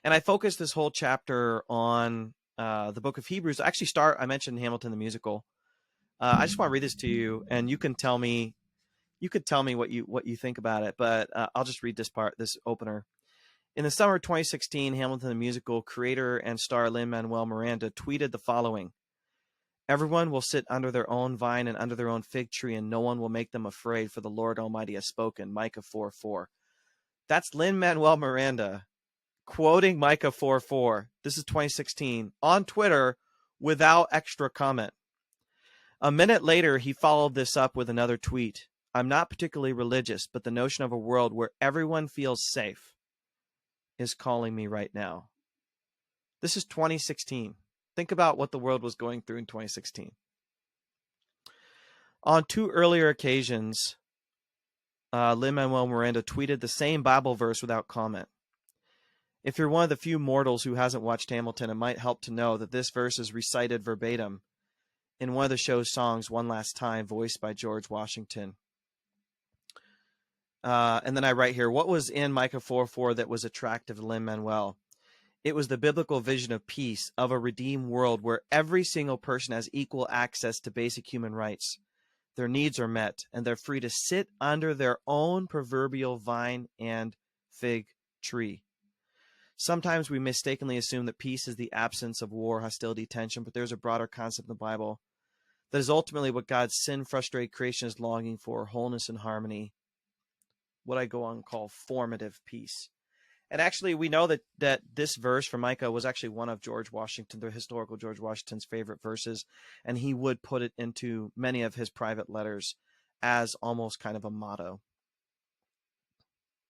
And I focused this whole chapter on the book of Hebrews. I mentioned Hamilton the musical. I just want to read this to you, and you can tell me what you think about it. But I'll just read this opener. In the summer of 2016, Hamilton the musical creator and star Lin-Manuel Miranda tweeted the following: "Everyone will sit under their own vine and under their own fig tree, and no one will make them afraid, for the Lord Almighty has spoken." Micah 4:4. That's Lin-Manuel Miranda quoting Micah 4:4. This is 2016 on Twitter without extra comment. A minute later, he followed this up with another tweet. "I'm not particularly religious, but the notion of a world where everyone feels safe is calling me right now." This is 2016. Think about what the world was going through in 2016. On two earlier occasions, Lin-Manuel Miranda tweeted the same Bible verse without comment. If you're one of the few mortals who hasn't watched Hamilton, it might help to know that this verse is recited verbatim in one of the show's songs, "One Last Time," voiced by George Washington. And then I write here, what was in Micah 4:4 that was attractive to Lin-Manuel? It was the biblical vision of peace, of a redeemed world where every single person has equal access to basic human rights. Their needs are met, and they're free to sit under their own proverbial vine and fig tree. Sometimes we mistakenly assume that peace is the absence of war, hostility, tension, but there's a broader concept in the Bible that is ultimately what God's sin-frustrated creation is longing for: wholeness and harmony, what I go on call formative peace. And actually, we know that this verse from Micah was actually one of George Washington, the historical George Washington's favorite verses, and he would put it into many of his private letters as almost kind of a motto.